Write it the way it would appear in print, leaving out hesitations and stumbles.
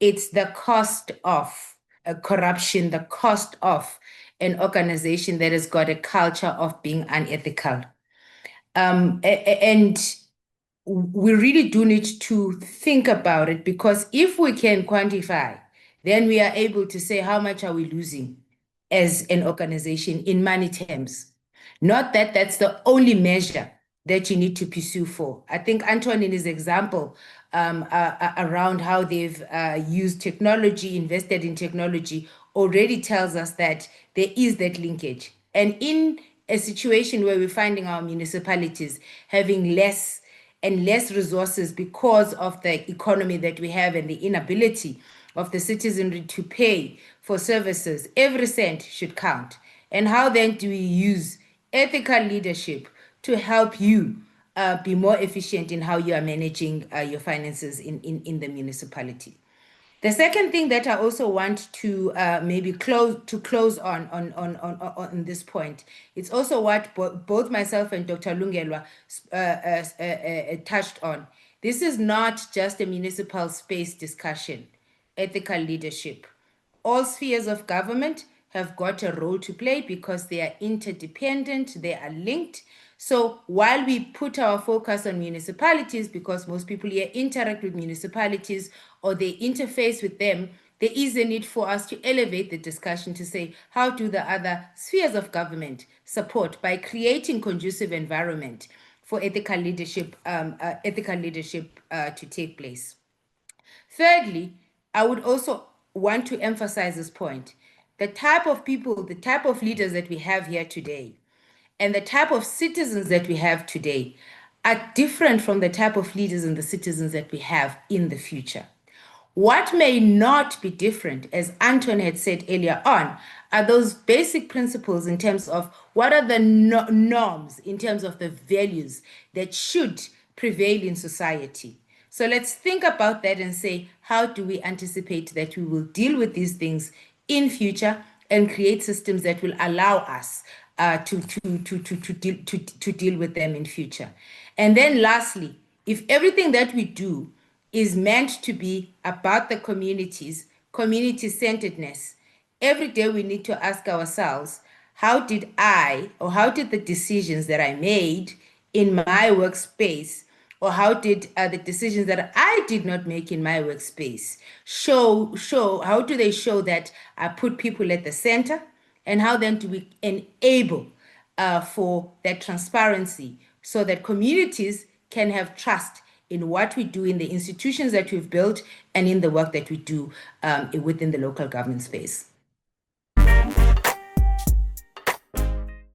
it's the cost of corruption, the cost of an organization that has got a culture of being unethical. And we really do need to think about it, because if we can quantify, then we are able to say how much are we losing as an organization in money terms. Not that that's the only measure that you need to pursue for. I think Anton, in his example, around how they've used technology, invested in technology, already tells us that there is that linkage. And in a situation where we're finding our municipalities having less and less resources because of the economy that we have and the inability of the citizenry to pay for services, every cent should count. And how then do we use ethical leadership to help you be more efficient in how you are managing your finances in the municipality? The second thing that I also want to maybe close on this point, it's also what both myself and Dr. Lungelwa touched on. This is not just a municipal space discussion, ethical leadership. All spheres of government have got a role to play because they are interdependent, they are linked. So while we put our focus on municipalities, because most people here interact with municipalities or they interface with them, there is a need for us to elevate the discussion to say, how do the other spheres of government support by creating conducive environment for ethical leadership to take place? Thirdly, I would also want to emphasize this point. The type of people, the type of leaders that we have here today, and the type of citizens that we have today are different from the type of leaders and the citizens that we have in the future. What may not be different, as Anton had said earlier on, are those basic principles in terms of what are the norms, in terms of the values that should prevail in society. So let's think about that and say, how do we anticipate that we will deal with these things in future and create systems that will allow us to deal with them in future? And then lastly, if everything that we do is meant to be about the communities, community-centeredness, every day we need to ask ourselves, how did the decisions that I made in my workspace, or how did the decisions that I did not make in my workspace how do they show that I put people at the center? And how then do we enable for that transparency so that communities can have trust in what we do in the institutions that we've built and in the work that we do within the local government space?